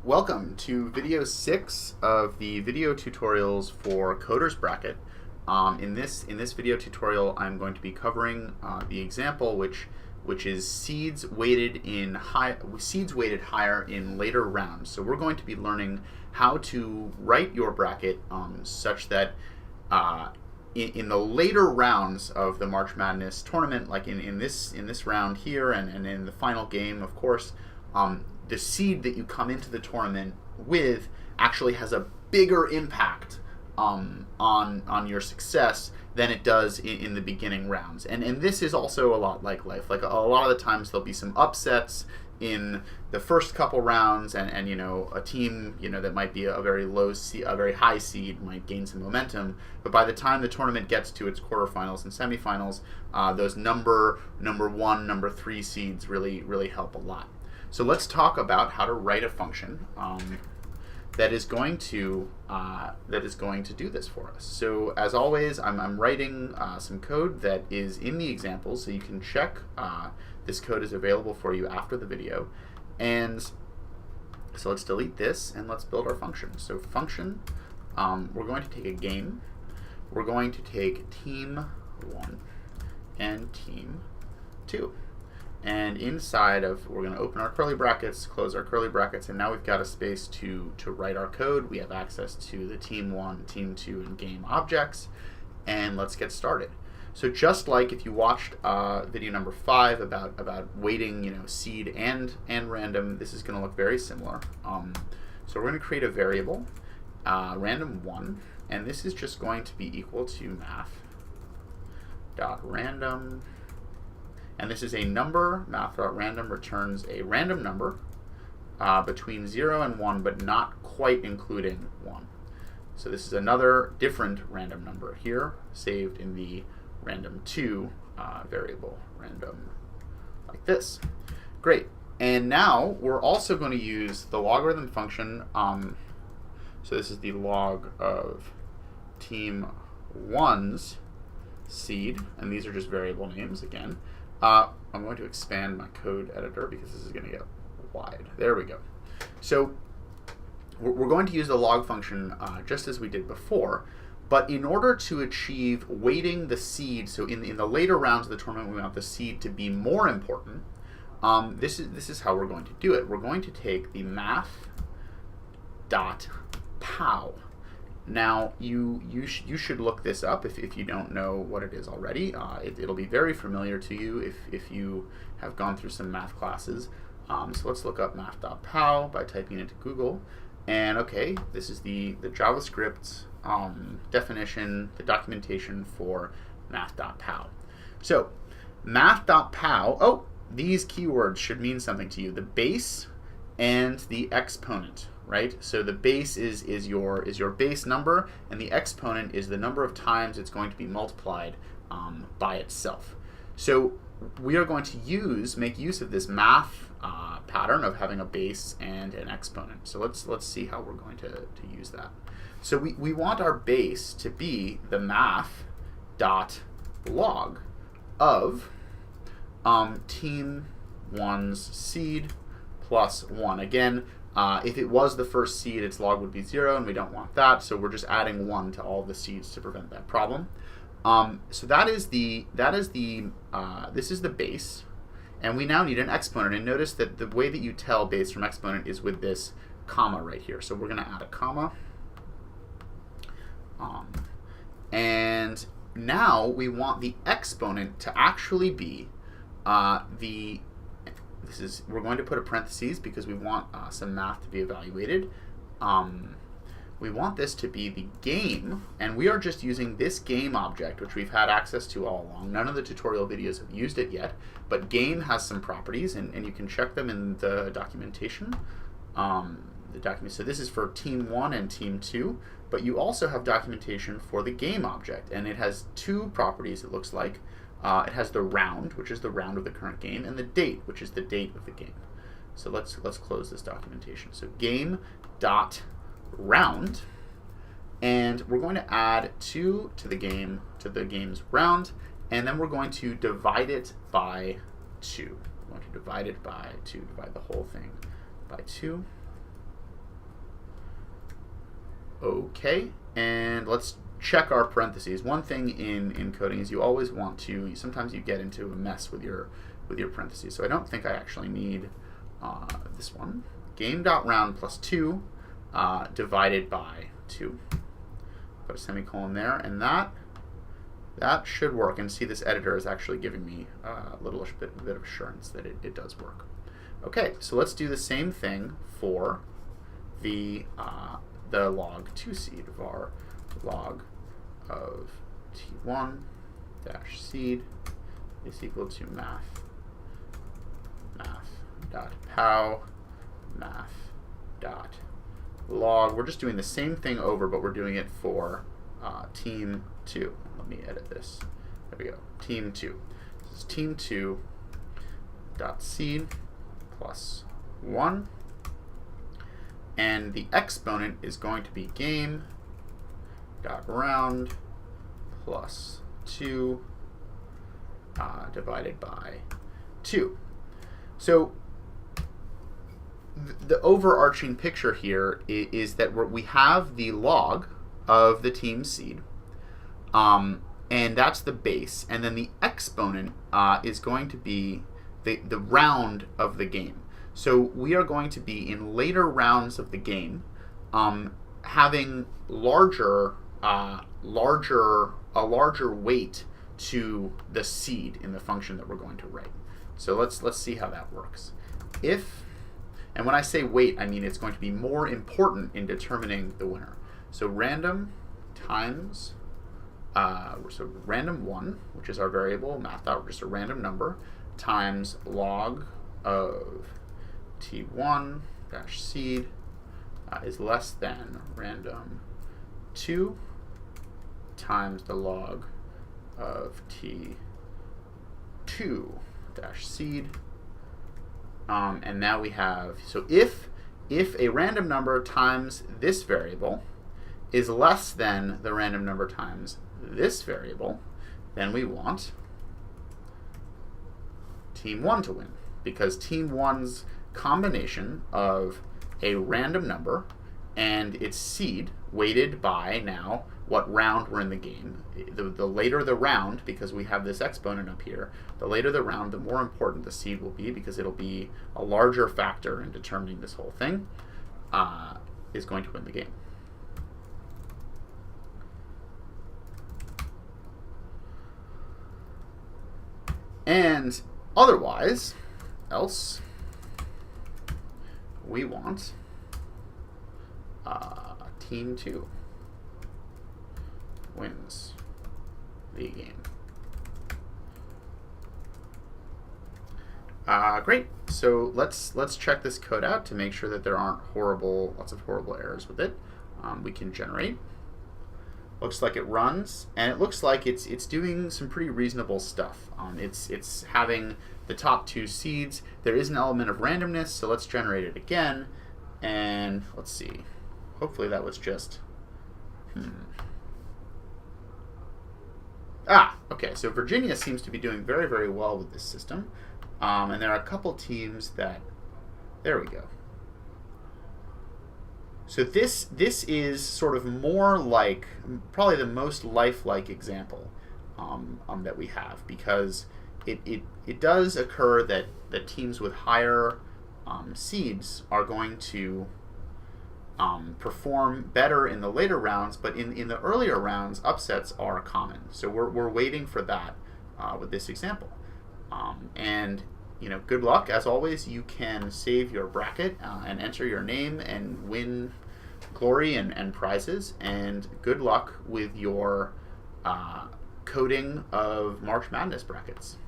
Welcome to video 6 of the video tutorials for Coder's Bracket. In this video tutorial, I'm going to be covering the example, which is seeds weighted higher in later rounds. So we're going to be learning how to write your bracket such that in the later rounds of the March Madness tournament, like in this round here and in the final game, of course, the seed that you come into the tournament with actually has a bigger impact on your success than it does in the beginning rounds. And this is also a lot like life. Like a lot of the times there'll be some upsets in the first couple rounds, and you know, a team, you know, that might be a very low seed, a very high seed might gain some momentum, but by the time the tournament gets to its quarterfinals and semifinals, those number 1, number 3 seeds really help a lot. So let's talk about how to write a function that is going to do this for us. So as always, I'm writing some code that is in the example, so you can check this code is available for you after the video. And so let's delete this and let's build our function. So function, we're going to take a game. We're going to take team 1 and team 2. And inside of, we're going to open our curly brackets, close our curly brackets, and now we've got a space to write our code. We have access to the team 1, team 2, and game objects, and let's get started. So just like if you watched video number 5 about weighting, you know, seed and random, this is going to look very similar. So we're going to create a variable, random1, and this is just going to be equal to math.random. And this is a number. Math.random returns a random number between 0 and 1, but not quite including 1. So this is another different random number here, saved in the random2 variable, random, like this. Great. And now we're also going to use the logarithm function. So this is the log of team 1's seed, and these are just variable names again. I'm going to expand my code editor because this is going to get wide. There we go. So we're going to use the log function just as we did before, but in order to achieve weighting the seed, so in the later rounds of the tournament, we want the seed to be more important. This is how we're going to do it. We're going to take the math.pow. Now, you should look this up if you don't know what it is already. It'll be very familiar to you if you have gone through some math classes. So let's look up math.pow by typing it into Google. And okay, this is the JavaScript definition, the documentation for math.pow. So math.pow, oh, these keywords should mean something to you. The base and the exponent. Right? So the base is your base number, and the exponent is the number of times it's going to be multiplied by itself. So we are going to make use of this math pattern of having a base and an exponent. So let's see how we're going to use that. So we want our base to be the math.log of team 1's seed plus 1. Again, if it was the first seed, its log would be 0, and we don't want that, so we're just adding 1 to all the seeds to prevent that problem. So this is the base, and we now need an exponent. And notice that the way that you tell base from exponent is with this comma right here. So we're going to add a comma, and now we want the exponent to actually be we're going to put a parentheses because we want some math to be evaluated. We want this to be the game, and we are just using this game object, which we've had access to all along. None of the tutorial videos have used it yet, but game has some properties, and you can check them in the documentation. So this is for team 1 and team 2, but you also have documentation for the game object, and it has 2 properties, it looks like. It has the round, which is the round of the current game, and the date, which is the date of the game. So let's close this documentation. So game.round, and we're going to add 2 to the game's round, and then we're going to divide it by 2. We're going to divide it by 2, divide the whole thing by 2. Okay, and let's check our parentheses. One thing in coding is you always want to, sometimes you get into a mess with your parentheses. So I don't think I actually need this one. Game.round plus 2 divided by 2. Put a semicolon there, and that should work. And see, this editor is actually giving me a little bit of assurance that it does work. Okay, so let's do the same thing for the log 2 seed. Var log of t1 dash seed is equal to math dot pow math dot log. We're just doing the same thing over, but we're doing it for team 2. Let me edit this. There we go. Team 2. This is team 2 dot seed plus 1. And the exponent is going to be game dot round plus 2 divided by 2. So the overarching picture here is that we have the log of the team seed, and that's the base, and then the exponent is going to be the round of the game. So we are going to be in later rounds of the game having a larger weight to the seed in the function that we're going to write. So let's see how that works. And when I say weight, I mean it's going to be more important in determining the winner. So random times, so random 1, which is our variable, math out just a random number, times log of t1 dash seed is less than random 2 times the log of t2 dash seed. And now we have, so if a random number times this variable is less than the random number times this variable, then we want team 1 to win, because team 1's combination of a random number and its seed weighted by now what round we're in the game. The later the round, because we have this exponent up here, the later the round, the more important the seed will be, because it'll be a larger factor in determining this whole thing, is going to win the game. And otherwise, else, we want team 2 wins the game. Great. So let's check this code out to make sure that there aren't lots of horrible errors with it. We can generate. Looks like it runs, and it looks like it's doing some pretty reasonable stuff. It's having the top 2 seeds. There is an element of randomness, so let's generate it again. And let's see. Hopefully that was just. Okay. So Virginia seems to be doing very, very well with this system, and there are a couple teams that. There we go. So this is sort of more like probably the most lifelike example that we have, because it does occur that teams with higher seeds are going to perform better in the later rounds, but in the earlier rounds, upsets are common. So we're waiting for that with this example. And good luck. As always, you can save your bracket and enter your name and win glory and prizes. And good luck with your coding of March Madness brackets.